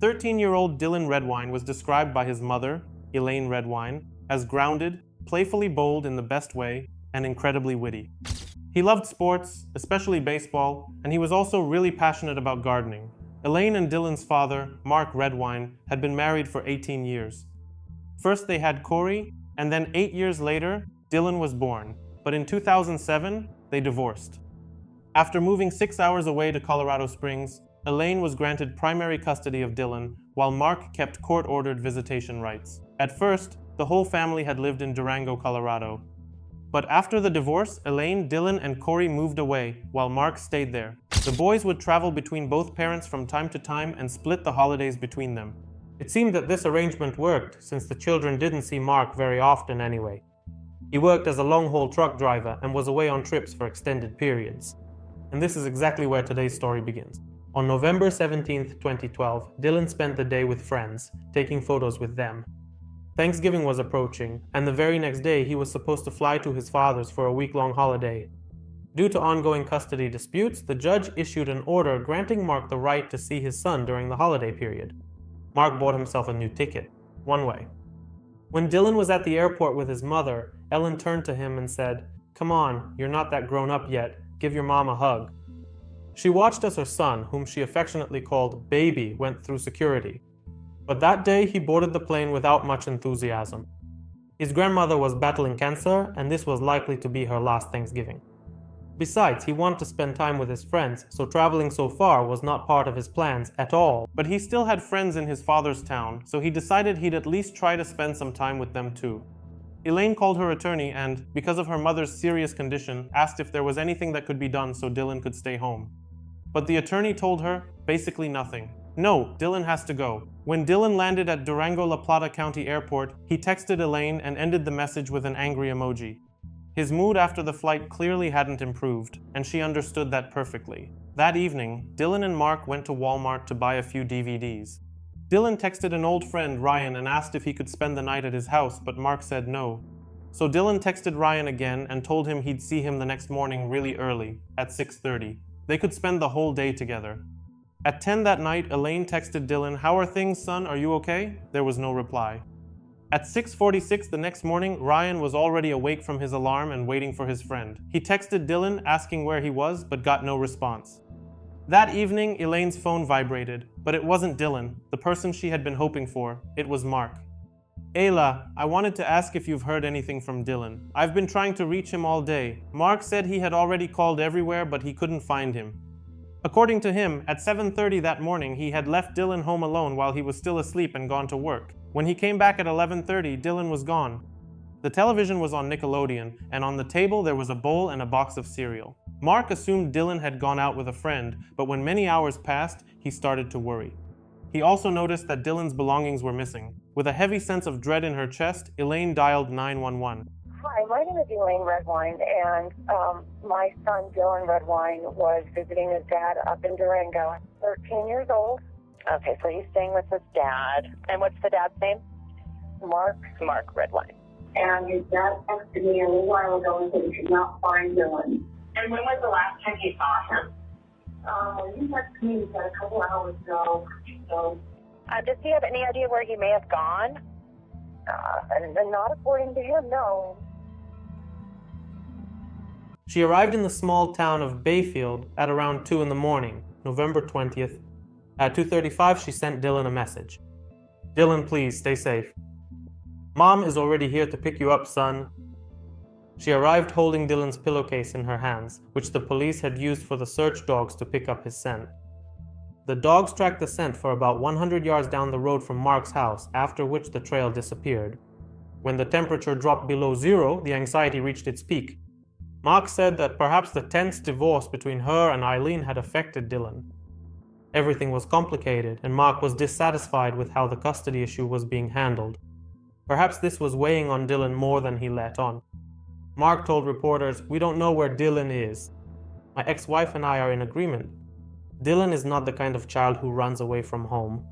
13-year-old Dylan Redwine was described by his mother, Elaine Redwine, as grounded, playfully bold in the best way, and incredibly witty. He loved sports, especially baseball, and he was also really passionate about gardening. Elaine and Dylan's father, Mark Redwine, had been married for 18 years. First they had Corey, and then 8 years later, Dylan was born. But in 2007, they divorced. After moving 6 hours away to Colorado Springs, Elaine was granted primary custody of Dylan, while Mark kept court-ordered visitation rights. At first, the whole family had lived in Durango, Colorado. But after the divorce, Elaine, Dylan, and Corey moved away, while Mark stayed there. The boys would travel between both parents from time to time and split the holidays between them. It seemed that this arrangement worked, since the children didn't see Mark very often anyway. He worked as a long-haul truck driver and was away on trips for extended periods. And this is exactly where today's story begins. On November 17, 2012, Dylan spent the day with friends, taking photos with them. Thanksgiving was approaching, and the very next day he was supposed to fly to his father's for a week-long holiday. Due to ongoing custody disputes, the judge issued an order granting Mark the right to see his son during the holiday period. Mark bought himself a new ticket, one way. When Dylan was at the airport with his mother, Ellen turned to him and said, "Come on, you're not that grown up yet. Give your mom a hug." She watched as her son, whom she affectionately called Baby, went through security. But that day he boarded the plane without much enthusiasm. His grandmother was battling cancer, and this was likely to be her last Thanksgiving. Besides, he wanted to spend time with his friends, so traveling so far was not part of his plans at all. But he still had friends in his father's town, so he decided he'd at least try to spend some time with them too. Elaine called her attorney and, because of her mother's serious condition, asked if there was anything that could be done so Dylan could stay home. But the attorney told her basically nothing. No, Dylan has to go. When Dylan landed at Durango-La Plata County Airport, he texted Elaine and ended the message with an angry emoji. His mood after the flight clearly hadn't improved, and she understood that perfectly. That evening, Dylan and Mark went to Walmart to buy a few DVDs. Dylan texted an old friend, Ryan, and asked if he could spend the night at his house, but Mark said no. So Dylan texted Ryan again and told him he'd see him the next morning really early, at 6:30. They could spend the whole day together. At 10 that night, Elaine texted Dylan, "How are things, son? Are you okay?" There was no reply. At 6:46 the next morning, Ryan was already awake from his alarm and waiting for his friend. He texted Dylan asking where he was, but got no response. That evening, Elaine's phone vibrated, but it wasn't Dylan, the person she had been hoping for. It was Mark. "Ayla, I wanted to ask if you've heard anything from Dylan. I've been trying to reach him all day. Mark said he had already called everywhere, but he couldn't find him." According to him, at 7:30 that morning, he had left Dylan home alone while he was still asleep and gone to work. When he came back at 11:30, Dylan was gone. The television was on Nickelodeon, and on the table there was a bowl and a box of cereal. Mark assumed Dylan had gone out with a friend, but when many hours passed, he started to worry. He also noticed that Dylan's belongings were missing. With a heavy sense of dread in her chest, Elaine dialed 911. Hi, my name is Elaine Redwine, and my son Dylan Redwine was visiting his dad up in Durango. 13 years old. Okay, so he's staying with his dad. And what's the dad's name? Mark. Mark Redwine. And his dad texted me a little while ago and said he could not find Dylan. And when was the last time you saw him? He texted me a couple hours ago. So, does he have any idea where he may have gone? and not according to him, no. She arrived in the small town of Bayfield at around 2 in the morning, November 20th. At 2:35, she sent Dylan a message. "Dylan, please, stay safe. Mom is already here to pick you up, son." She arrived holding Dylan's pillowcase in her hands, which the police had used for the search dogs to pick up his scent. The dogs tracked the scent for about 100 yards down the road from Mark's house, after which the trail disappeared. When the temperature dropped below zero, the anxiety reached its peak. Mark said that perhaps the tense divorce between her and Eileen had affected Dylan. Everything was complicated, and Mark was dissatisfied with how the custody issue was being handled. Perhaps this was weighing on Dylan more than he let on. Mark told reporters, "We don't know where Dylan is. My ex-wife and I are in agreement. Dylan is not the kind of child who runs away from home.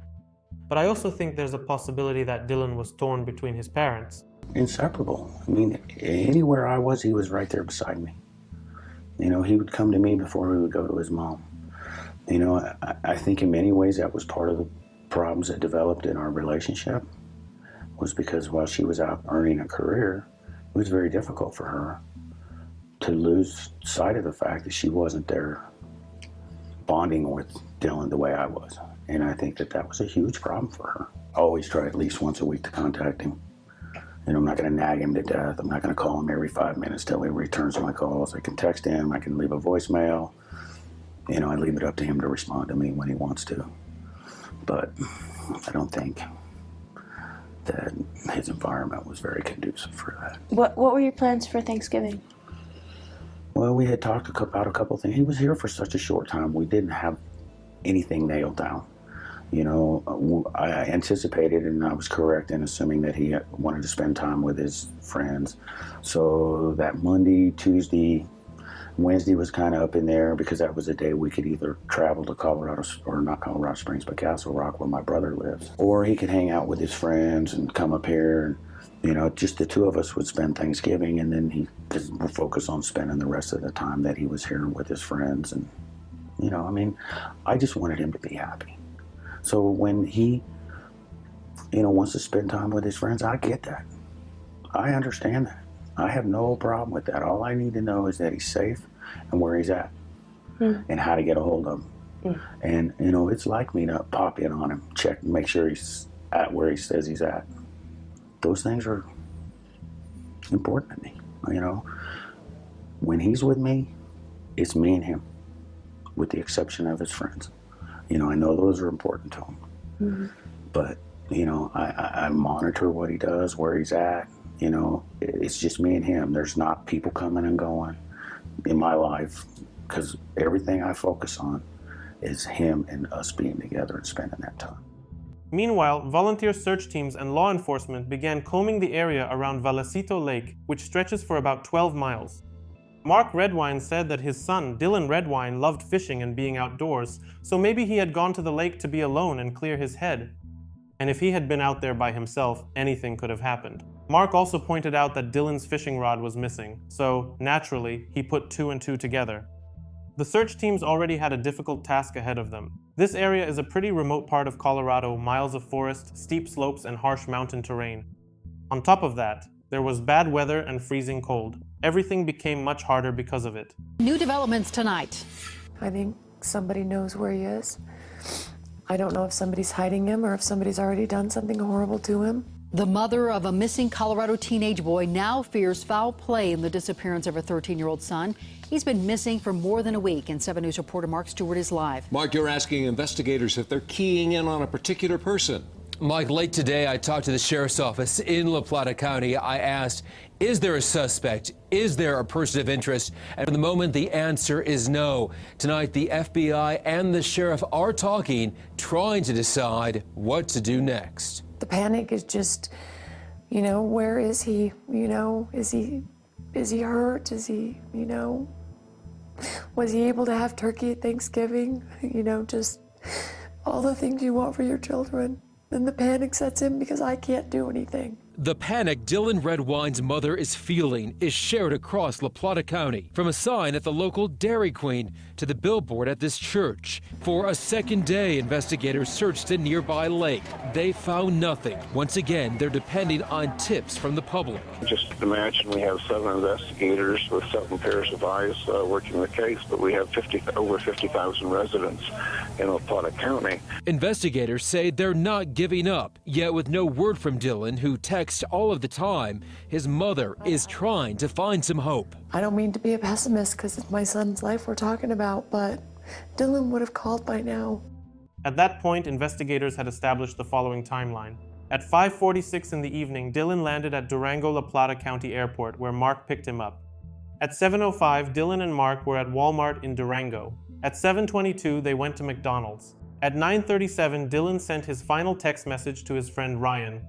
But I also think there's a possibility that Dylan was torn between his parents." Inseparable. I mean, anywhere I was, he was right there beside me. You know, he would come to me before he would go to his mom. You know, I think in many ways that was part of the problems that developed in our relationship was because while she was out earning a career, it was very difficult for her to lose sight of the fact that she wasn't there bonding with Dylan the way I was. And I think that that was a huge problem for her. I always try at least once a week to contact him. I'm not going to nag him to death. I'm not going to call him every 5 minutes till he returns my calls. I can text him. I can leave a voicemail. I leave it up to him to respond to me when he wants to. But I don't think that his environment was very conducive for that. What were your plans for Thanksgiving? Well, we had talked about a couple things. He was here for such a short time. We didn't have anything nailed down. I anticipated, and I was correct in assuming that he wanted to spend time with his friends. So that Monday, Tuesday, Wednesday was kind of up in there because that was a day we could either travel to Colorado, or not Colorado Springs, but Castle Rock, where my brother lives. Or he could hang out with his friends and come up here, and just the two of us would spend Thanksgiving, and then he could focus on spending the rest of the time that he was here with his friends. And, I just wanted him to be happy. So when he, wants to spend time with his friends, I get that. I understand that. I have no problem with that. All I need to know is that he's safe and where he's at and how to get a hold of him. And, it's like me to pop in on him, check, make sure he's at where he says he's at. Those things are important to me, When he's with me, it's me and him, with the exception of his friends. I know those are important to him. But, I monitor what he does, where he's at. It's just me and him. There's not people coming and going in my life, because everything I focus on is him and us being together and spending that time. Meanwhile, volunteer search teams and law enforcement began combing the area around Vallecito Lake, which stretches for about 12 miles. Mark Redwine said that his son, Dylan Redwine, loved fishing and being outdoors, so maybe he had gone to the lake to be alone and clear his head. And if he had been out there by himself, anything could have happened. Mark also pointed out that Dylan's fishing rod was missing, so naturally, he put 2 and 2 together. The search teams already had a difficult task ahead of them. This area is a pretty remote part of Colorado, miles of forest, steep slopes, and harsh mountain terrain. On top of that, there was bad weather and freezing cold. Everything became much harder because of it. New developments tonight. I think somebody knows where he is. I don't know if somebody's hiding him or if somebody's already done something horrible to him. The mother of a missing Colorado teenage boy now fears foul play in the disappearance of her 13-year-old son. He's been missing for more than a week, and 7 News reporter Mark Stewart is live. Mark, you're asking investigators if they're keying in on a particular person. Mike, late today, I talked to the sheriff's office in La Plata County. I asked, is there a suspect? Is there a person of interest? And for the moment, the answer is no. Tonight, the FBI and the sheriff are talking, trying to decide what to do next. The panic is just, where is he? Is he hurt? Is he, was he able to have turkey at Thanksgiving? Just all the things you want for your children. Then the panic sets in because I can't do anything. The panic Dylan Redwine's mother is feeling is shared across La Plata County, from a sign at the local Dairy Queen to the billboard at this church. For a second day, investigators searched a nearby lake. They found nothing. Once again, they're depending on tips from the public. Just imagine we have 7 investigators with 7 pairs of eyes working the case, but we have over 50,000 residents in La Plata County. Investigators say they're not giving up, yet with no word from Dylan, who texts all of the time, his mother is trying to find some hope. I don't mean to be a pessimist because it's my son's life we're talking about, but Dylan would have called by now. At that point, investigators had established the following timeline. At 5:46 in the evening, Dylan landed at Durango La Plata County Airport, where Mark picked him up. At 7:05, Dylan and Mark were at Walmart in Durango. At 7:22, they went to McDonald's. At 9:37, Dylan sent his final text message to his friend Ryan.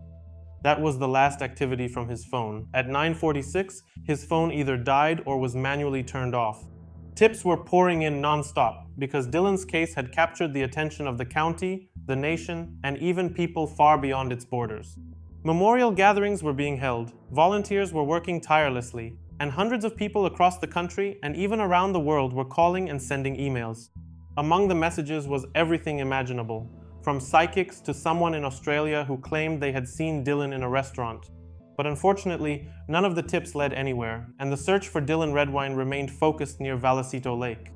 That was the last activity from his phone. At 9:46, his phone either died or was manually turned off. Tips were pouring in non-stop because Dylan's case had captured the attention of the county, the nation, and even people far beyond its borders. Memorial gatherings were being held, volunteers were working tirelessly, and hundreds of people across the country and even around the world were calling and sending emails. Among the messages was everything imaginable, from psychics to someone in Australia who claimed they had seen Dylan in a restaurant. But unfortunately, none of the tips led anywhere, and the search for Dylan Redwine remained focused near Vallecito Lake.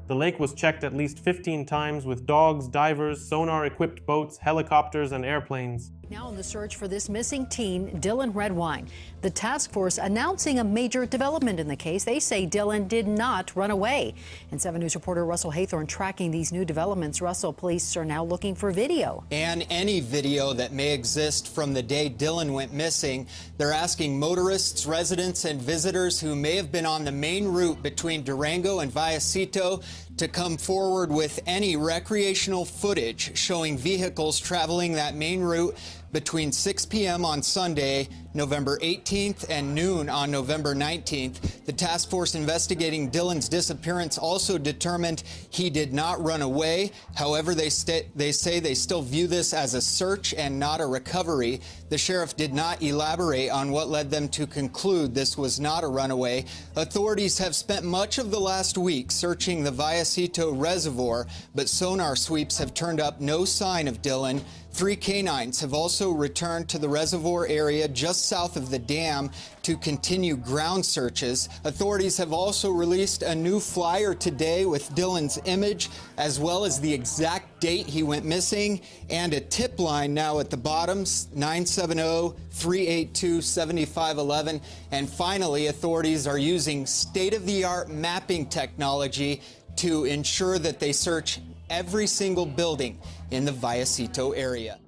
The lake was checked at least 15 times with dogs, divers, sonar-equipped boats, helicopters, and airplanes. Now in the search for this missing teen, Dylan Redwine. The task force announcing a major development in the case. They say Dylan did not run away. And 7 News reporter Russell Haythorne tracking these new developments. Russell, police are now looking for video. And any video that may exist from the day Dylan went missing. They're asking motorists, residents, and visitors who may have been on the main route between Durango and Vallecito to come forward with any recreational footage showing vehicles traveling that main route between 6 p.m. on Sunday, November 18th, and noon on November 19th. The task force investigating Dylan's disappearance also determined he did not run away. However, they say they still view this as a search and not a recovery. The sheriff did not elaborate on what led them to conclude this was not a runaway. Authorities have spent much of the last week searching the Vallecito Reservoir, but sonar sweeps have turned up no sign of Dylan. 3 canines have also returned to the reservoir area just south of the dam to continue ground searches. Authorities have also released a new flyer today with Dylan's image, as well as the exact date he went missing, and a tip line now at the bottom, 970-382-7511. And finally, authorities are using state-of-the-art mapping technology to ensure that they search every single building in the Vallecito area.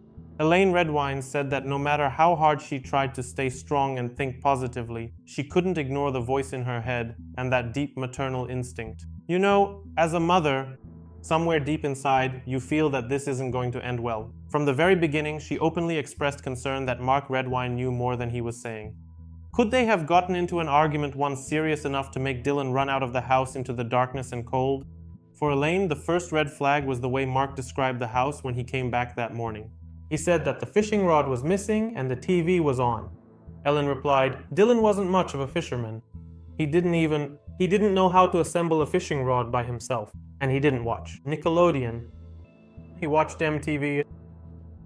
Elaine Redwine said that no matter how hard she tried to stay strong and think positively, she couldn't ignore the voice in her head and that deep maternal instinct. You know, as a mother, somewhere deep inside, you feel that this isn't going to end well. From the very beginning, she openly expressed concern that Mark Redwine knew more than he was saying. Could they have gotten into an argument once serious enough to make Dylan run out of the house into the darkness and cold? For Elaine, the first red flag was the way Mark described the house when he came back that morning. He said that the fishing rod was missing and the TV was on. Ellen replied, Dylan wasn't much of a fisherman. He didn't know how to assemble a fishing rod by himself, and he didn't watch Nickelodeon. He watched MTV.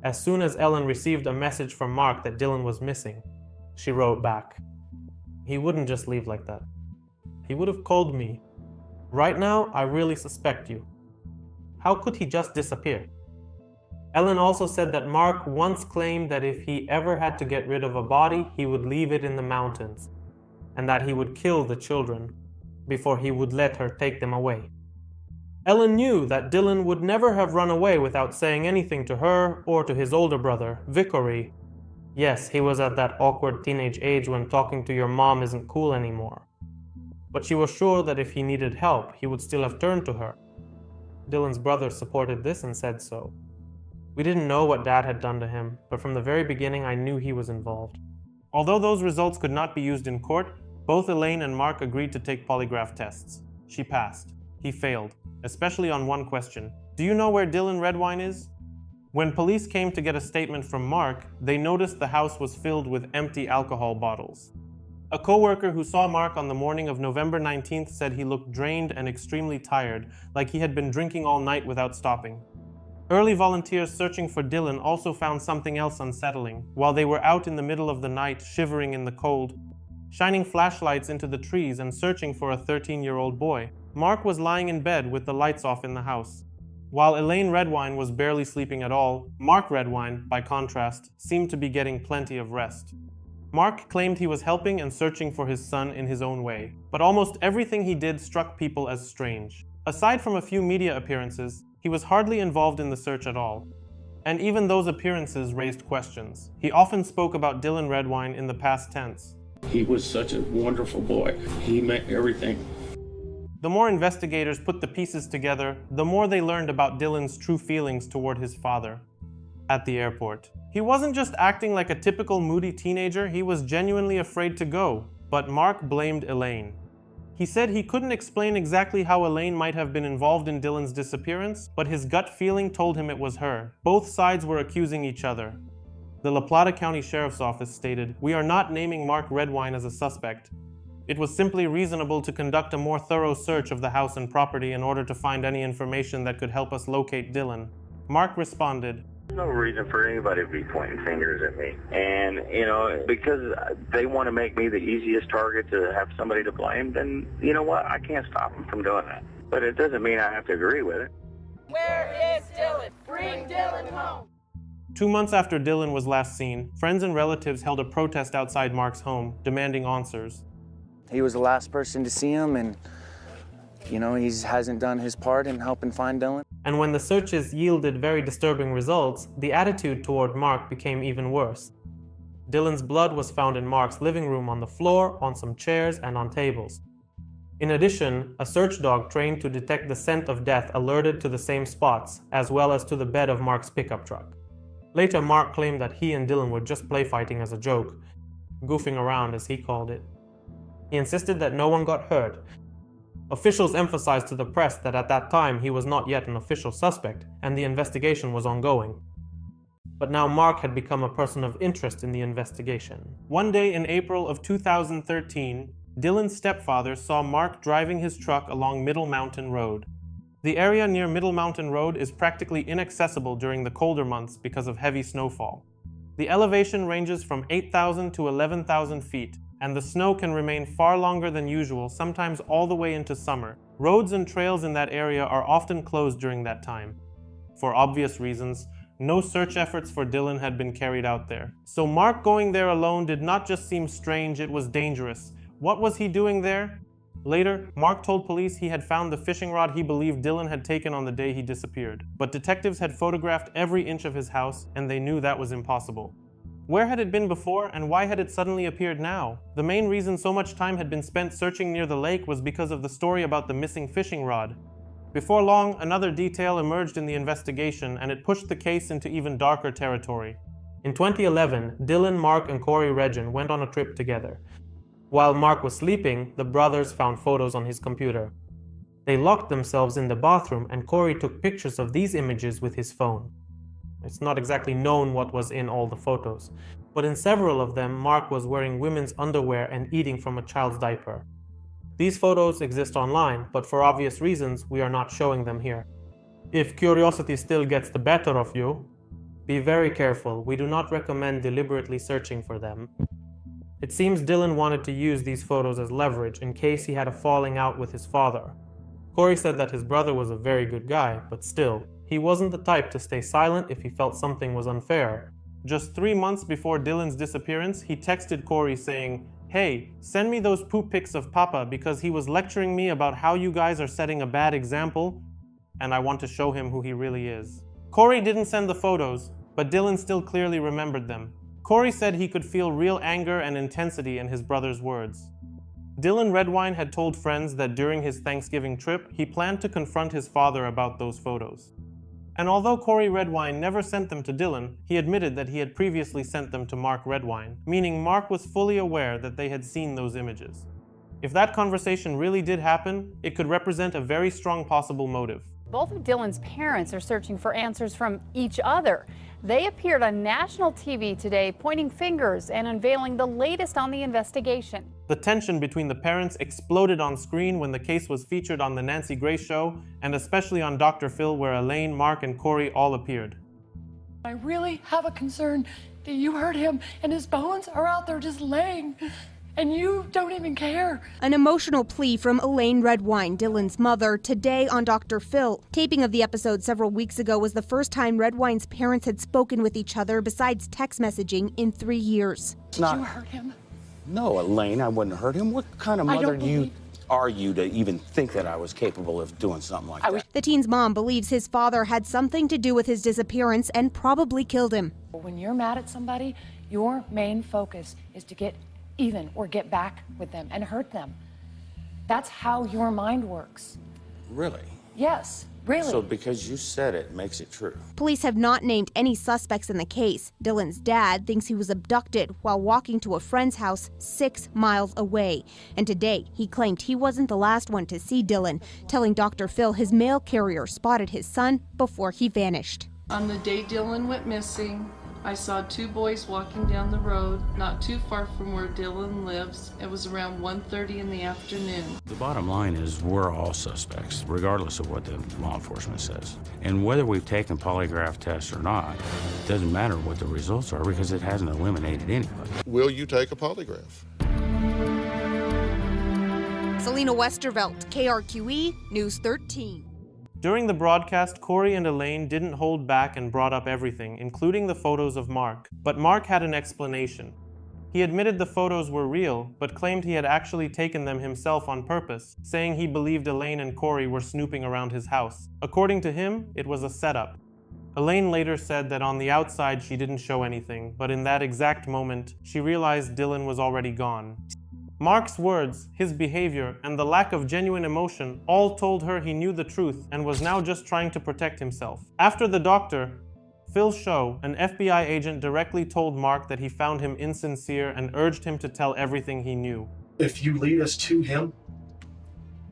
As soon as Ellen received a message from Mark that Dylan was missing, she wrote back, he wouldn't just leave like that. He would have called me. Right now, I really suspect you. How could he just disappear? Ellen also said that Mark once claimed that if he ever had to get rid of a body, he would leave it in the mountains, and that he would kill the children before he would let her take them away. Ellen knew that Dylan would never have run away without saying anything to her or to his older brother, Vickery. Yes, he was at that awkward teenage age when talking to your mom isn't cool anymore. But she was sure that if he needed help, he would still have turned to her. Dylan's brother supported this and said so. We didn't know what Dad had done to him, but from the very beginning I knew he was involved. Although those results could not be used in court, both Elaine and Mark agreed to take polygraph tests. She passed. He failed, especially on one question. Do you know where Dylan Redwine is? When police came to get a statement from Mark, they noticed the house was filled with empty alcohol bottles. A co-worker who saw Mark on the morning of November 19th said he looked drained and extremely tired, like he had been drinking all night without stopping. Early volunteers searching for Dylan also found something else unsettling. While they were out in the middle of the night, shivering in the cold, shining flashlights into the trees and searching for a 13-year-old boy, Mark was lying in bed with the lights off in the house. While Elaine Redwine was barely sleeping at all, Mark Redwine, by contrast, seemed to be getting plenty of rest. Mark claimed he was helping and searching for his son in his own way, but almost everything he did struck people as strange. Aside from a few media appearances, he was hardly involved in the search at all. And even those appearances raised questions. He often spoke about Dylan Redwine in the past tense. He was such a wonderful boy. He meant everything. The more investigators put the pieces together, the more they learned about Dylan's true feelings toward his father. At the airport, he wasn't just acting like a typical moody teenager, he was genuinely afraid to go. But Mark blamed Elaine. He said he couldn't explain exactly how Elaine might have been involved in Dylan's disappearance, but his gut feeling told him it was her. Both sides were accusing each other. The La Plata County Sheriff's Office stated, "We are not naming Mark Redwine as a suspect. It was simply reasonable to conduct a more thorough search of the house and property in order to find any information that could help us locate Dylan." Mark responded, "There's no reason for anybody to be pointing fingers at me. And, because they want to make me the easiest target to have somebody to blame, then you know what? I can't stop them from doing that. But it doesn't mean I have to agree with it." Where is Dylan? Bring Dylan home. 2 months after Dylan was last seen, friends and relatives held a protest outside Mark's home, demanding answers. He was the last person to see him, and, he hasn't done his part in helping find Dylan. And when the searches yielded very disturbing results, the attitude toward Mark became even worse. Dylan's blood was found in Mark's living room on the floor, on some chairs, and on tables. In addition, a search dog trained to detect the scent of death alerted to the same spots, as well as to the bed of Mark's pickup truck. Later, Mark claimed that he and Dylan were just play fighting as a joke, goofing around as he called it. He insisted that no one got hurt. Officials emphasized to the press that at that time he was not yet an official suspect, and the investigation was ongoing. But now Mark had become a person of interest in the investigation. One day in April of 2013, Dylan's stepfather saw Mark driving his truck along Middle Mountain Road. The area near Middle Mountain Road is practically inaccessible during the colder months because of heavy snowfall. The elevation ranges from 8,000 to 11,000 feet, and the snow can remain far longer than usual, sometimes all the way into summer. Roads and trails in that area are often closed during that time. For obvious reasons, no search efforts for Dylan had been carried out there. So Mark going there alone did not just seem strange, it was dangerous. What was he doing there? Later, Mark told police he had found the fishing rod he believed Dylan had taken on the day he disappeared. But detectives had photographed every inch of his house, and they knew that was impossible. Where had it been before, and why had it suddenly appeared now? The main reason so much time had been spent searching near the lake was because of the story about the missing fishing rod. Before long, another detail emerged in the investigation, and it pushed the case into even darker territory. In 2011, Dylan, Mark, and Corey Regin went on a trip together. While Mark was sleeping, the brothers found photos on his computer. They locked themselves in the bathroom, and Corey took pictures of these images with his phone. It's not exactly known what was in all the photos, but in several of them, Mark was wearing women's underwear and eating from a child's diaper. These photos exist online, but for obvious reasons, we are not showing them here. If curiosity still gets the better of you, be very careful. We do not recommend deliberately searching for them. It seems Dylan wanted to use these photos as leverage in case he had a falling out with his father. Corey said that his brother was a very good guy, but still, he wasn't the type to stay silent if he felt something was unfair. Just 3 months before Dylan's disappearance, he texted Corey saying, "Hey, send me those poop pics of Papa because he was lecturing me about how you guys are setting a bad example, and I want to show him who he really is." Corey didn't send the photos, but Dylan still clearly remembered them. Corey said he could feel real anger and intensity in his brother's words. Dylan Redwine had told friends that during his Thanksgiving trip, he planned to confront his father about those photos. And although Corey Redwine never sent them to Dylan, he admitted that he had previously sent them to Mark Redwine, meaning Mark was fully aware that they had seen those images. If that conversation really did happen, it could represent a very strong possible motive. Both of Dylan's parents are searching for answers from each other. They appeared on national TV today, pointing fingers and unveiling the latest on the investigation. The tension between the parents exploded on screen when the case was featured on The Nancy Grace Show, and especially on Dr. Phil, where Elaine, Mark, and Corey all appeared. I really have a concern that you hurt him and his bones are out there just laying. And you don't even care. An emotional plea from Elaine Redwine, Dylan's mother, today on Dr. Phil. Taping of the episode several weeks ago was the first time Redwine's parents had spoken with each other besides text messaging in 3 years. Did you hurt him? No, Elaine, I wouldn't hurt him. What kind of mother are you to even think that I was capable of doing something like that? The teen's mom believes his father had something to do with his disappearance and probably killed him. When you're mad at somebody, your main focus is to get even or get back with them and hurt them. That's how your mind works. Really? Yes, really. So because you said it makes it true. Police have not named any suspects in the case. Dylan's dad thinks he was abducted while walking to a friend's house 6 miles away. And today, he claimed he wasn't the last one to see Dylan, telling Dr. Phil his mail carrier spotted his son before he vanished. On the day Dylan went missing, I saw two boys walking down the road, not too far from where Dylan lives. It was around 1:30 in the afternoon. The bottom line is we're all suspects, regardless of what the law enforcement says. And whether we've taken polygraph tests or not, it doesn't matter what the results are because it hasn't eliminated anybody. Will you take a polygraph? Selena Westervelt, KRQE, News 13. During the broadcast, Corey and Elaine didn't hold back and brought up everything, including the photos of Mark. But Mark had an explanation. He admitted the photos were real, but claimed he had actually taken them himself on purpose, saying he believed Elaine and Corey were snooping around his house. According to him, it was a setup. Elaine later said that on the outside she didn't show anything, but in that exact moment, she realized Dylan was already gone. Mark's words, his behavior, and the lack of genuine emotion all told her he knew the truth and was now just trying to protect himself. After the doctor, Phil Show, an FBI agent, directly told Mark that he found him insincere and urged him to tell everything he knew. If you lead us to him,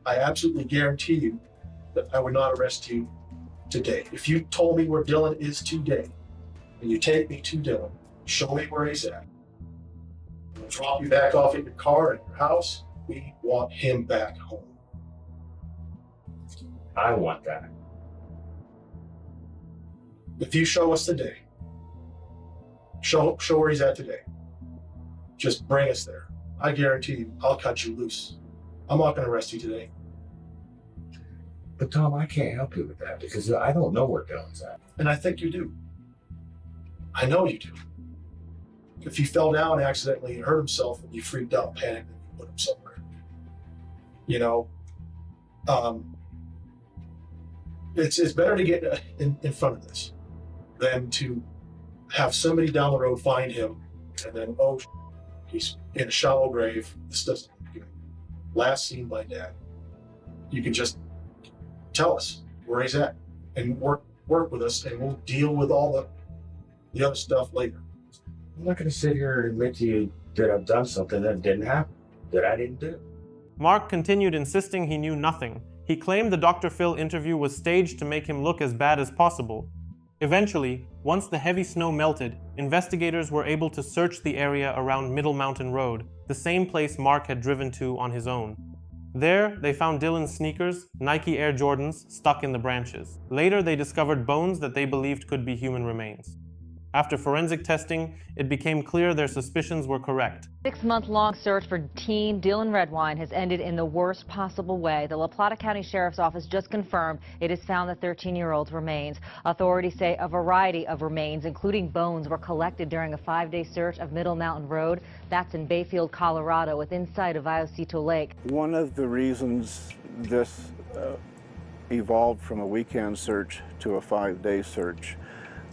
I absolutely guarantee you that I would not arrest you today. If you told me where Dylan is today, and you take me to Dylan, show me where he's at, we'll drop you back off at your car at your house, we want him back home. I want that. If you show us today, show where he's at today, just bring us there. I guarantee you, I'll cut you loose. I'm not going to arrest you today. But Tom, I can't help you with that because I don't know where Dylan's at. And I think you do. I know you do. If he fell down accidentally and hurt himself and you freaked out, panicked, and you put him somewhere. You know, it's better to get in front of this than to have somebody down the road find him and then, oh, he's in a shallow grave. This doesn't look good. Last seen by Dad. You can just tell us where he's at and work with us, and we'll deal with all the other stuff later. I'm not going to sit here and admit to you that I've done something that didn't happen, that I didn't do. Mark continued insisting he knew nothing. He claimed the Dr. Phil interview was staged to make him look as bad as possible. Eventually, once the heavy snow melted, investigators were able to search the area around Middle Mountain Road, the same place Mark had driven to on his own. There, they found Dylan's sneakers, Nike Air Jordans, stuck in the branches. Later, they discovered bones that they believed could be human remains. After forensic testing, it became clear their suspicions were correct. 6-month-long search for teen Dylan Redwine has ended in the worst possible way. The La Plata County Sheriff's Office just confirmed it has found the 13-year-old's remains. Authorities say a variety of remains, including bones, were collected during a 5-day search of Middle Mountain Road. That's in Bayfield, Colorado, within sight of Iosito Lake. One of the reasons this evolved from a weekend search to a 5-day search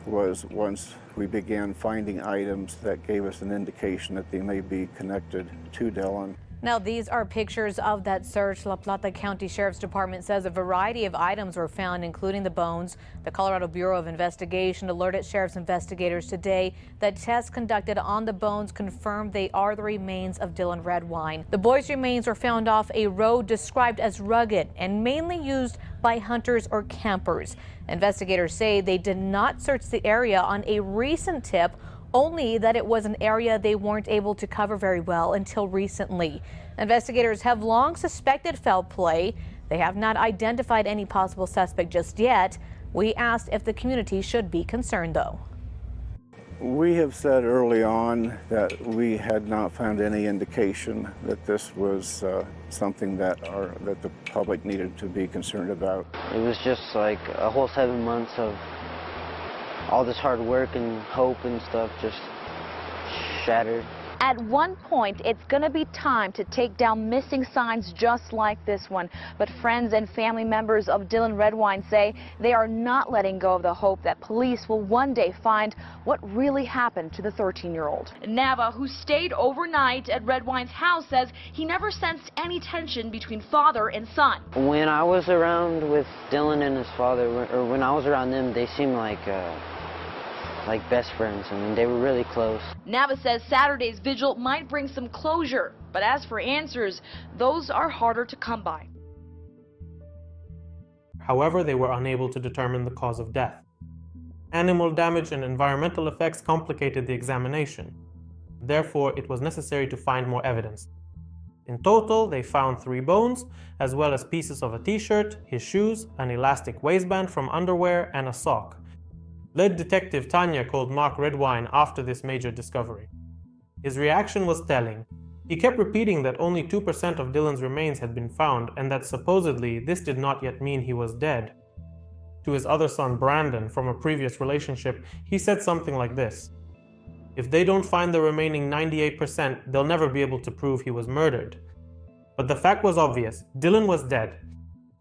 was once we began finding items that gave us an indication that they may be connected to Dylan. Now, these are pictures of that search. La Plata County Sheriff's Department says a variety of items were found, including the bones. The Colorado Bureau of Investigation alerted sheriff's investigators today that tests conducted on the bones confirmed they are the remains of Dylan Redwine. The boy's remains were found off a road described as rugged and mainly used by hunters or campers. Investigators say they did not search the area on a recent tip, only that it was an area they weren't able to cover very well until recently. Investigators have long suspected foul play. They have not identified any possible suspect just yet. We asked if the community should be concerned, though. We have said early on that we had not found any indication that this was something that the public needed to be concerned about. It was just like a whole 7 months of all this hard work and hope and stuff just shattered. At one point, it's going to be time to take down missing signs just like this one. But friends and family members of Dylan Redwine say they are not letting go of the hope that police will one day find what really happened to the 13-year-old. Nava, who stayed overnight at Redwine's house, says he never sensed any tension between father and son. When I was around with Dylan and his father, or when I was around them, they seemed like best friends. I mean, they were really close. Nava says Saturday's vigil might bring some closure, but as for answers, those are harder to come by. However, they were unable to determine the cause of death. Animal damage and environmental effects complicated the examination. Therefore, it was necessary to find more evidence. In total, they found 3 bones, as well as pieces of a t-shirt, his shoes, an elastic waistband from underwear, and a sock. Lead detective Tanya called Mark Redwine after this major discovery. His reaction was telling. He kept repeating that only 2% of Dylan's remains had been found, and that supposedly this did not yet mean he was dead. To his other son Brandon, from a previous relationship, he said something like this: "If they don't find the remaining 98%, they'll never be able to prove he was murdered." But the fact was obvious: Dylan was dead,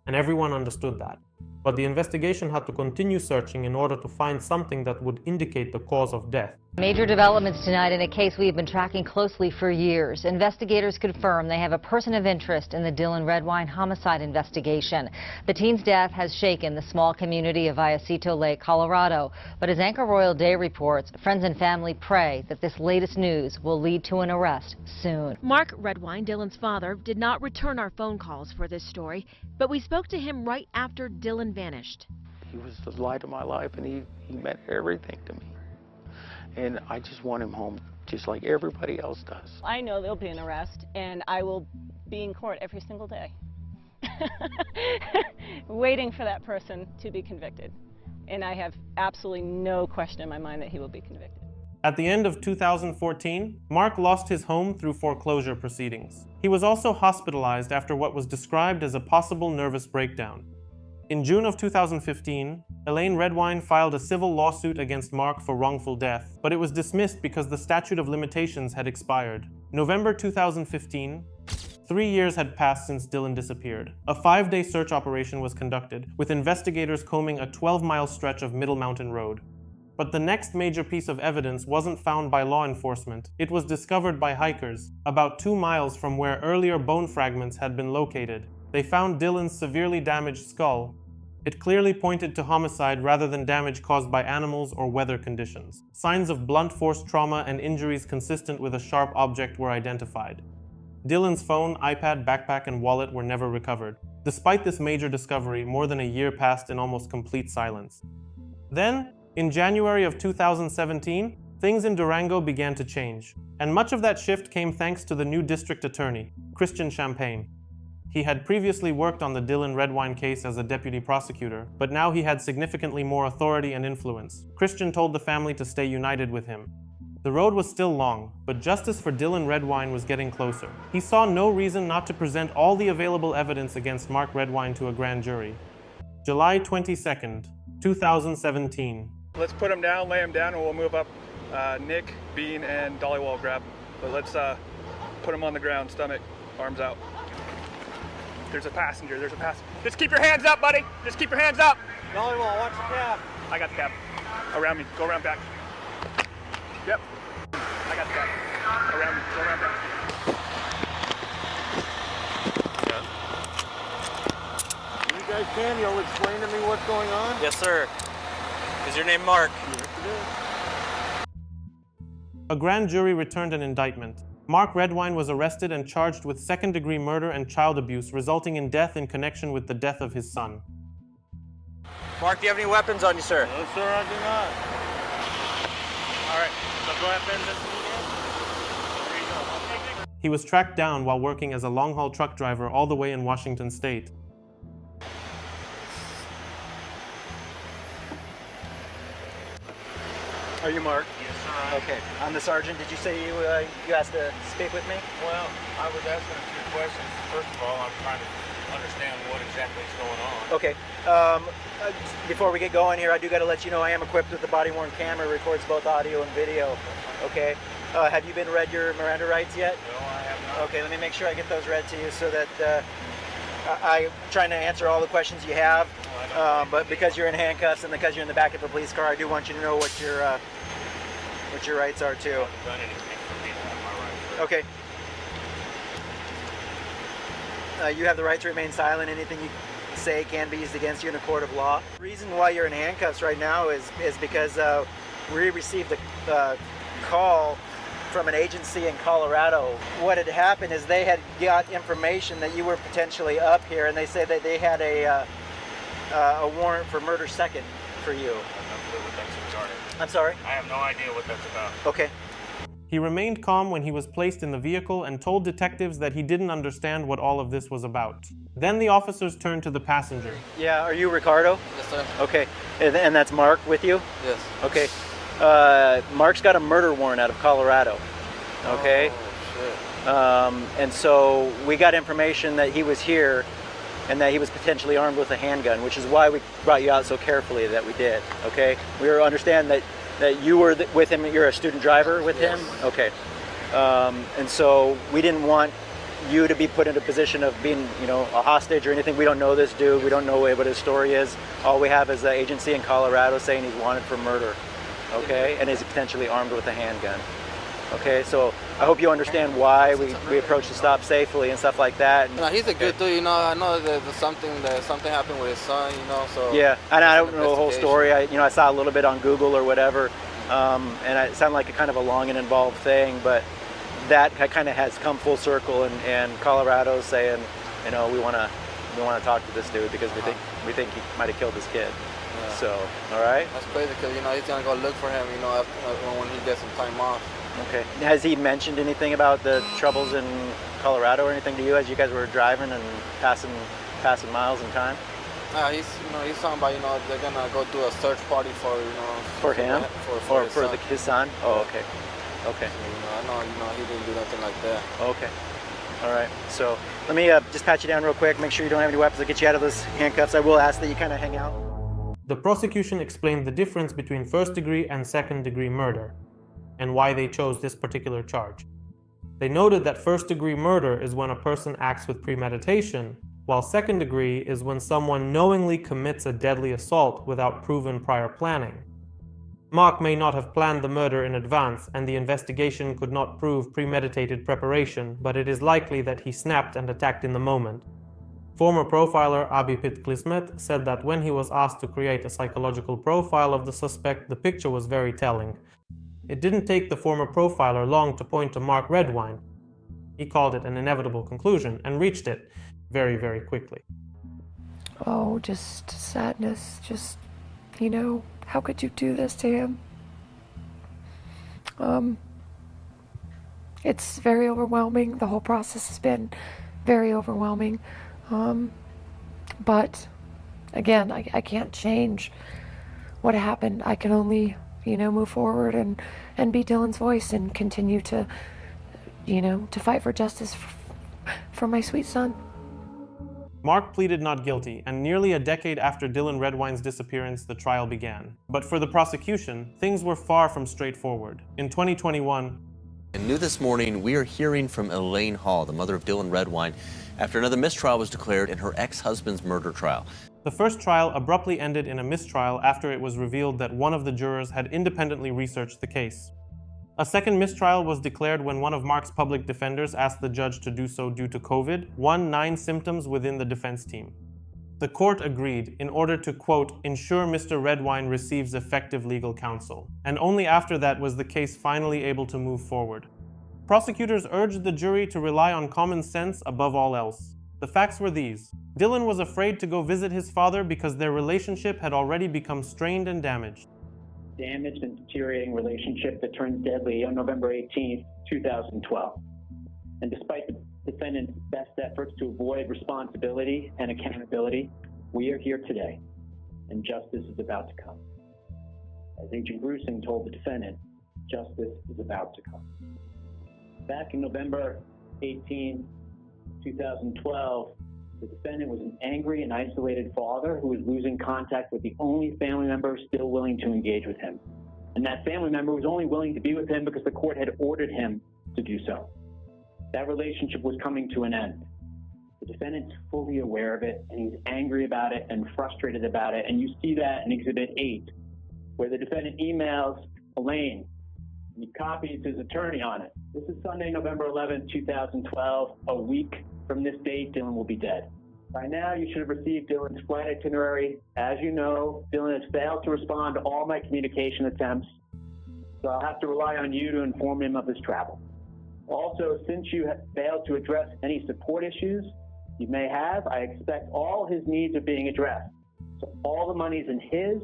and everyone understood that. But the investigation had to continue searching in order to find something that would indicate the cause of death. Major developments tonight in a case we have been tracking closely for years. Investigators confirm they have a person of interest in the Dylan Redwine homicide investigation. The teen's death has shaken the small community of Vallecito Lake, Colorado. But as Anchor Royal Day reports, friends and family pray that this latest news will lead to an arrest soon. Mark Redwine, Dylan's father, did not return our phone calls for this story, but we spoke to him right after Dylan vanished. He was the light of my life, and he meant everything to me. And I just want him home, just like everybody else does. I know there'll be an arrest, and I will be in court every single day, waiting for that person to be convicted. And I have absolutely no question in my mind that he will be convicted. At the end of 2014, Mark lost his home through foreclosure proceedings. He was also hospitalized after what was described as a possible nervous breakdown. In June of 2015, Elaine Redwine filed a civil lawsuit against Mark for wrongful death, but it was dismissed because the statute of limitations had expired. November 2015, 3 years had passed since Dylan disappeared. A 5-day search operation was conducted, with investigators combing a 12-mile stretch of Middle Mountain Road. But the next major piece of evidence wasn't found by law enforcement. It was discovered by hikers, about 2 miles from where earlier bone fragments had been located. They found Dylan's severely damaged skull. It clearly pointed to homicide rather than damage caused by animals or weather conditions. Signs of blunt force trauma and injuries consistent with a sharp object were identified. Dylan's phone, iPad, backpack, and wallet were never recovered. Despite this major discovery, more than a year passed in almost complete silence. Then, in January of 2017, things in Durango began to change. And much of that shift came thanks to the new district attorney, Christian Champagne. He had previously worked on the Dylan Redwine case as a deputy prosecutor, but now he had significantly more authority and influence. Christian told the family to stay united with him. The road was still long, but justice for Dylan Redwine was getting closer. He saw no reason not to present all the available evidence against Mark Redwine to a grand jury. July 22nd, 2017. Let's put him down, lay him down, and we'll move up Nick, Bean, and Dollywall grab. But let's put him on the ground, stomach, arms out. There's a passenger, Just keep your hands up, buddy. Just keep your hands up. Dollywall, watch the cab. I got the cab. Around me, go around back. Yep. I got the cab. Around me, go around back. When you guys can, you'll explain to me what's going on? Yes, sir. Is your name Mark? Yes, it is. A grand jury returned an indictment. Mark Redwine was arrested and charged with second-degree murder and child abuse, resulting in death in connection with the death of his son. Mark, do you have any weapons on you, sir? No, sir, I do not. All right, so go ahead and investigate. There you go. He was tracked down while working as a long-haul truck driver all the way in Washington State. Are you Mark? Yes, sir, I am. Okay. I'm the sergeant. Did you say you asked to speak with me? Well, I was asking a few questions. First of all, I'm trying to understand what exactly is going on. Okay. Before we get going here, I do got to let you know I am equipped with the body-worn camera. It records both audio and video. Okay. Have you been read your Miranda rights yet? No, I have not. Okay, let me make sure I get those read to you so that I'm trying to answer all the questions you have. But because you're in handcuffs and because you're in the back of a police car, I do want you to know what your rights are too. I haven't done anything for me to have my rights. Okay. You have the right to remain silent. Anything you say can be used against you in a court of law. The reason why you're in handcuffs right now is because we received a call from an agency in Colorado. What had happened is they had got information that you were potentially up here, and they said that they had a warrant for murder second for you. Nothing to do with that. started. I'm sorry? I have no idea what that's about. Okay. He remained calm when he was placed in the vehicle and told detectives that he didn't understand what all of this was about. Then the officers turned to the passenger. Yeah, are you Ricardo? Yes, sir. Okay, and that's Mark with you? Yes. Okay. Mark's got a murder warrant out of Colorado. Okay? Oh, shit. And so we got information that he was here and that he was potentially armed with a handgun, which is why we brought you out so carefully that we did. Okay? We understand that you were with him, you're a student driver with him? Okay. And so we didn't want you to be put in a position of being, a hostage or anything. We don't know this dude. We don't know what his story is. All we have is the agency in Colorado saying he's wanted for murder. Okay? And is potentially armed with a handgun. Okay? So I hope you understand why we approached the stop safely and stuff like that. No, he's a good dude, I know that something happened with his son, so. Yeah, and I don't know the whole story. I saw a little bit on Google or whatever, and it sounded like a kind of a long and involved thing, but that kind of has come full circle, and Colorado's saying, we want to talk to this dude because we think he might have killed this kid. Yeah. So, all right. That's crazy because he's gonna go look for him, when he gets some time off. Okay. Has he mentioned anything about the troubles in Colorado or anything to you as you guys were driving and passing miles in time? He's talking about they're gonna go do a search party for him for his son. Oh, okay. Okay. So, I know he didn't do nothing like that. Okay. All right. So let me just pat you down real quick. Make sure you don't have any weapons to get you out of those handcuffs. I will ask that you kind of hang out. The prosecution explained the difference between first-degree and second-degree murder, and why they chose this particular charge. They noted that first-degree murder is when a person acts with premeditation, while second-degree is when someone knowingly commits a deadly assault without proven prior planning. Mark may not have planned the murder in advance, and the investigation could not prove premeditated preparation, but it is likely that he snapped and attacked in the moment. Former profiler Abhipit Klismet said that when he was asked to create a psychological profile of the suspect, the picture was very telling. It didn't take the former profiler long to point to Mark Redwine. He called it an inevitable conclusion and reached it very, very quickly. Oh, just sadness. Just, how could you do this to him? It's very overwhelming. The whole process has been very overwhelming. But again, I can't change what happened. I can only move forward and be Dylan's voice and continue to fight for justice for my sweet son. Mark pleaded not guilty, and nearly a decade after Dylan Redwine's disappearance, the trial began. But for the prosecution, things were far from straightforward. In 2021, and new this morning, we are hearing from Elaine Hall, the mother of Dylan Redwine, after another mistrial was declared in her ex-husband's murder trial. The first trial abruptly ended in a mistrial after it was revealed that one of the jurors had independently researched the case. A second mistrial was declared when one of Mark's public defenders asked the judge to do so due to COVID, 9 symptoms within the defense team. The court agreed in order to, quote, ensure Mr. Redwine receives effective legal counsel, and only after that was the case finally able to move forward. Prosecutors urged the jury to rely on common sense above all else. The facts were these. Dylan was afraid to go visit his father because their relationship had already become strained and damaged. Damaged and deteriorating relationship that turned deadly on November 18, 2012. And despite the defendant's best efforts to avoid responsibility and accountability, we are here today, and justice is about to come. As Agent Gruesing told the defendant, justice is about to come. Back in November 18, 2012, the defendant was an angry and isolated father who was losing contact with the only family member still willing to engage with him. And that family member was only willing to be with him because the court had ordered him to do so. That relationship was coming to an end. The defendant's fully aware of it, and he's angry about it and frustrated about it. And you see that in Exhibit 8, where the defendant emails Elaine, and he copies his attorney on it. This is Sunday, November 11, 2012. A week from this date, Dylan will be dead. By now, you should have received Dylan's flight itinerary. As you know, Dylan has failed to respond to all my communication attempts, so I'll have to rely on you to inform him of his travel. Also, since you have failed to address any support issues you may have, I expect all his needs are being addressed. So all the money's in his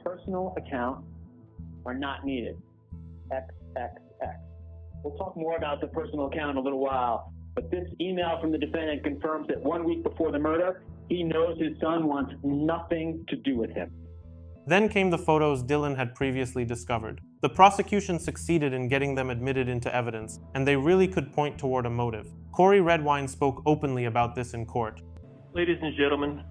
personal account, are not needed. XXX. We'll talk more about the personal account in a little while, but this email from the defendant confirms that 1 week before the murder, he knows his son wants nothing to do with him. Then came the photos Dylan had previously discovered. The prosecution succeeded in getting them admitted into evidence, and they really could point toward a motive. Corey Redwine spoke openly about this in court. Ladies and gentlemen,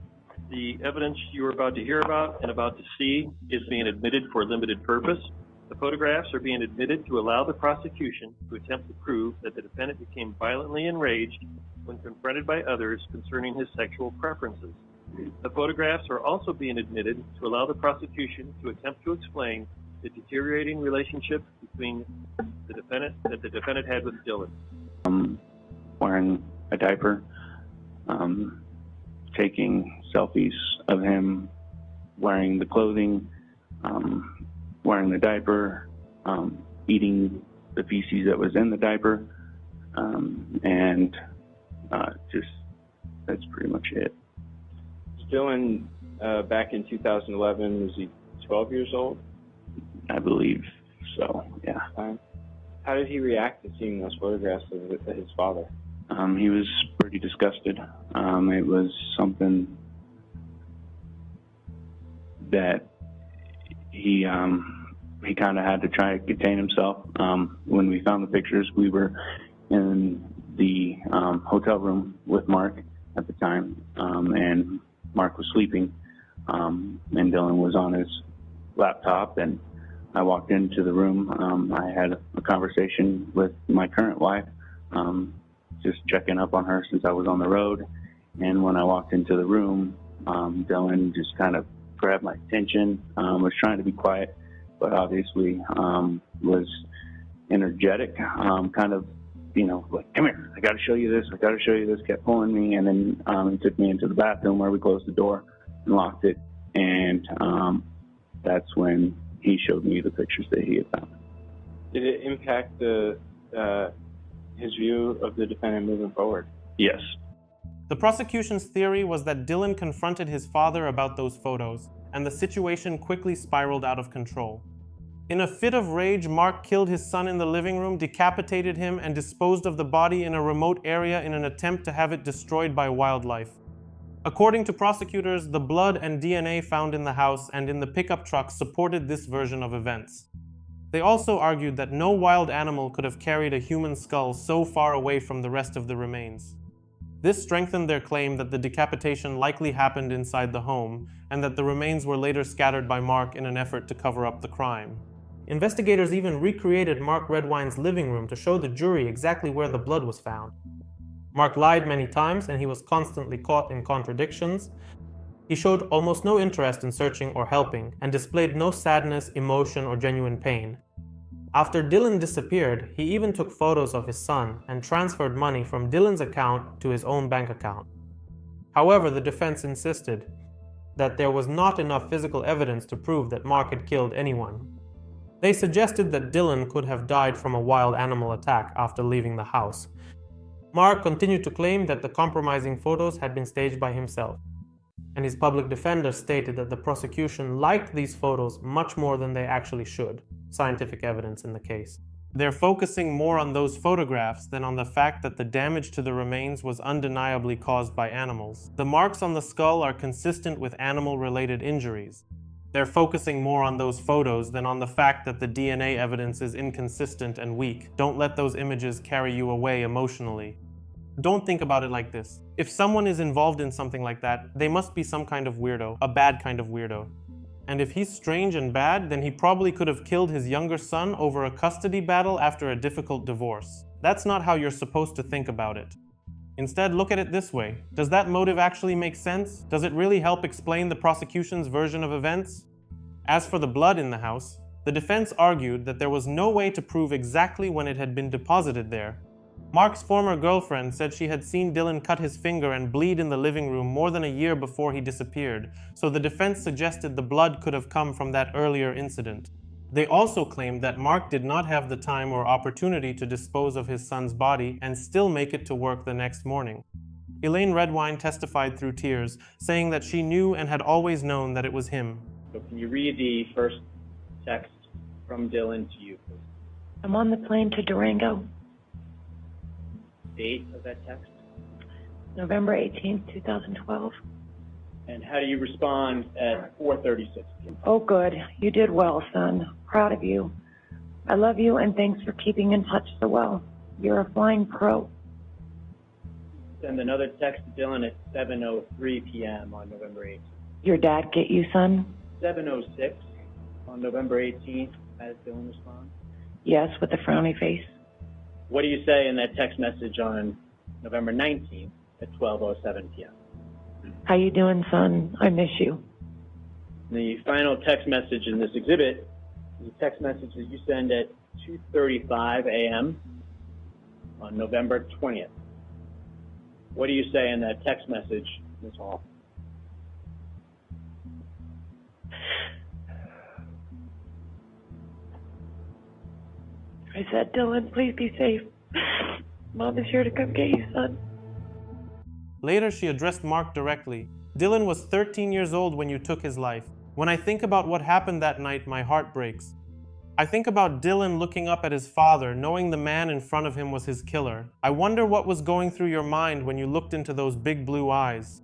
the evidence you are about to hear about and about to see is being admitted for a limited purpose. The photographs are being admitted to allow the prosecution to attempt to prove that the defendant became violently enraged when confronted by others concerning his sexual preferences. The photographs are also being admitted to allow the prosecution to attempt to explain the deteriorating relationship between the defendant had with Dylan. Wearing a diaper, taking selfies of him wearing the clothing, wearing the diaper, eating the feces that was in the diaper, and just that's pretty much it. Dylan, back in 2011, was he 12 years old? I believe so, yeah. How did he react to seeing those photographs of his father? He was pretty disgusted. It was something that he kind of had to try to contain himself. When we found the pictures, we were in the hotel room with Mark at the time, and Mark was sleeping, and Dylan was on his laptop, and I walked into the room. I had a conversation with my current wife, just checking up on her since I was on the road. And when I walked into the room, Dylan just kind of grabbed my attention, was trying to be quiet, but obviously was energetic, kind of, you know, like, come here, I got to show you this, I got to show you this, kept pulling me. And then he took me into the bathroom where we closed the door and locked it. And that's when he showed me the pictures that he had found. Did it impact his view of the defendant moving forward? Yes. The prosecution's theory was that Dylan confronted his father about those photos, and the situation quickly spiraled out of control. In a fit of rage, Mark killed his son in the living room, decapitated him, and disposed of the body in a remote area in an attempt to have it destroyed by wildlife. According to prosecutors, the blood and DNA found in the house and in the pickup truck supported this version of events. They also argued that no wild animal could have carried a human skull so far away from the rest of the remains. This strengthened their claim that the decapitation likely happened inside the home, and that the remains were later scattered by Mark in an effort to cover up the crime. Investigators even recreated Mark Redwine's living room to show the jury exactly where the blood was found. Mark lied many times, and he was constantly caught in contradictions. He showed almost no interest in searching or helping, and displayed no sadness, emotion, or genuine pain. After Dylan disappeared, he even took photos of his son and transferred money from Dylan's account to his own bank account. However, the defense insisted that there was not enough physical evidence to prove that Mark had killed anyone. They suggested that Dylan could have died from a wild animal attack after leaving the house. Mark continued to claim that the compromising photos had been staged by himself, and his public defender stated that the prosecution liked these photos much more than they actually should. Scientific evidence in the case. They're focusing more on those photographs than on the fact that the damage to the remains was undeniably caused by animals. The marks on the skull are consistent with animal-related injuries. They're focusing more on those photos than on the fact that the DNA evidence is inconsistent and weak. Don't let those images carry you away emotionally. Don't think about it like this. If someone is involved in something like that, they must be some kind of weirdo, a bad kind of weirdo. And if he's strange and bad, then he probably could have killed his younger son over a custody battle after a difficult divorce. That's not how you're supposed to think about it. Instead, look at it this way. Does that motive actually make sense? Does it really help explain the prosecution's version of events? As for the blood in the house, the defense argued that there was no way to prove exactly when it had been deposited there. Mark's former girlfriend said she had seen Dylan cut his finger and bleed in the living room more than a year before he disappeared, so the defense suggested the blood could have come from that earlier incident. They also claimed that Mark did not have the time or opportunity to dispose of his son's body and still make it to work the next morning. Elaine Redwine testified through tears, saying that she knew and had always known that it was him. So can you read the first text from Dylan to you, please. I'm on the plane to Durango, Date of that text. November 18th, 2012. And how do you respond at 4:36 p.m.? Oh, good. You did well, son. Proud of you. I love you, and thanks for keeping in touch so well. You're a flying pro. Send another text to Dylan at 7:03 p.m. on November 18th. Your dad get you, son? 7:06 on November 18th, as Dylan responds. Yes, with a frowny face. What do you say in that text message on November 19th at 12:07 p.m.? How you doing, son? I miss you. The final text message in this exhibit is a text message that you send at 2:35 a.m. on November 20th. What do you say in that text message, Ms. Hall? I said, Dylan, please be safe. Mom is here to come get you, son. Later, she addressed Mark directly. Dylan was 13 years old when you took his life. When I think about what happened that night, my heart breaks. I think about Dylan looking up at his father, knowing the man in front of him was his killer. I wonder what was going through your mind when you looked into those big blue eyes.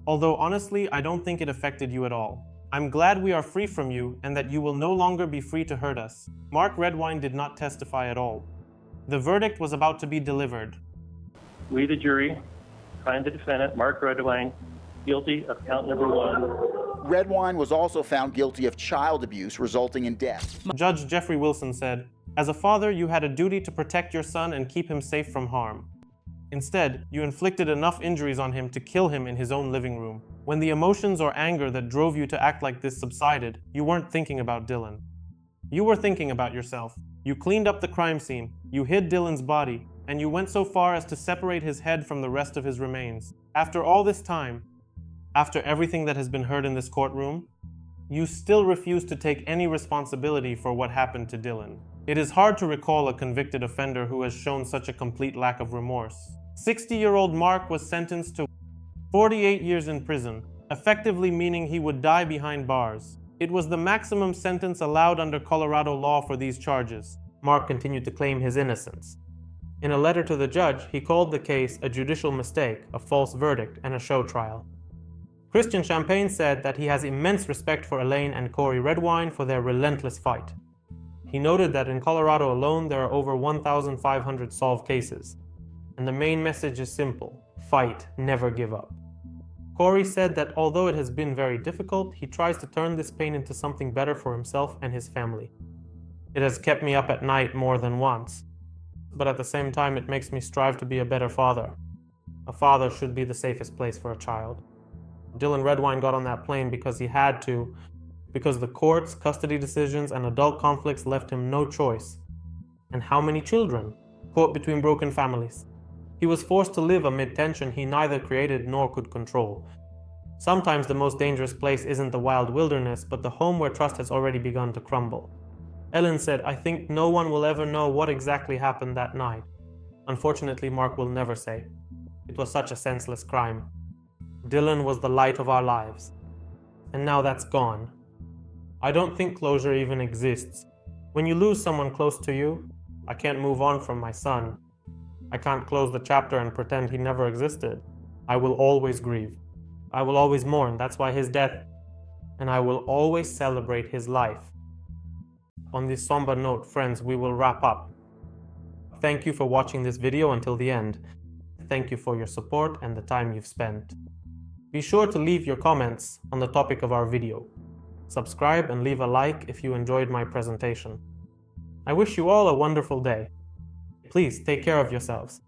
Although honestly, I don't think it affected you at all. I'm glad we are free from you and that you will no longer be free to hurt us. Mark Redwine did not testify at all. The verdict was about to be delivered. We, the jury, find the defendant, Mark Redwine, guilty of count number 1. Redwine was also found guilty of child abuse resulting in death. Judge Jeffrey Wilson said, "As a father, you had a duty to protect your son and keep him safe from harm. Instead, you inflicted enough injuries on him to kill him in his own living room. When the emotions or anger that drove you to act like this subsided, you weren't thinking about Dylan. You were thinking about yourself. You cleaned up the crime scene, you hid Dylan's body, and you went so far as to separate his head from the rest of his remains. After all this time, after everything that has been heard in this courtroom, you still refuse to take any responsibility for what happened to Dylan. It is hard to recall a convicted offender who has shown such a complete lack of remorse. 60-year-old Mark was sentenced to 48 years in prison, effectively meaning he would die behind bars. It was the maximum sentence allowed under Colorado law for these charges. Mark continued to claim his innocence. In a letter to the judge, he called the case a judicial mistake, a false verdict, and a show trial. Christian Champagne said that he has immense respect for Elaine and Corey Redwine for their relentless fight. He noted that in Colorado alone there are over 1,500 solved cases. And the main message is simple: fight, never give up. Corey said that although it has been very difficult, he tries to turn this pain into something better for himself and his family. It has kept me up at night more than once, but at the same time it makes me strive to be a better father. A father should be the safest place for a child. Dylan Redwine got on that plane because he had to, because the courts, custody decisions, and adult conflicts left him no choice. And how many children? Caught between broken families. He was forced to live amid tension he neither created nor could control. Sometimes the most dangerous place isn't the wild wilderness, but the home where trust has already begun to crumble. Ellen said, "I think no one will ever know what exactly happened that night." Unfortunately, Mark will never say. It was such a senseless crime. Dylan was the light of our lives. And now that's gone. I don't think closure even exists. When you lose someone close to you, I can't move on from my son. I can't close the chapter and pretend he never existed. I will always grieve. I will always mourn, that's why his death. And I will always celebrate his life. On this somber note, friends, we will wrap up. Thank you for watching this video until the end. Thank you for your support and the time you've spent. Be sure to leave your comments on the topic of our video. Subscribe and leave a like if you enjoyed my presentation. I wish you all a wonderful day. Please take care of yourselves.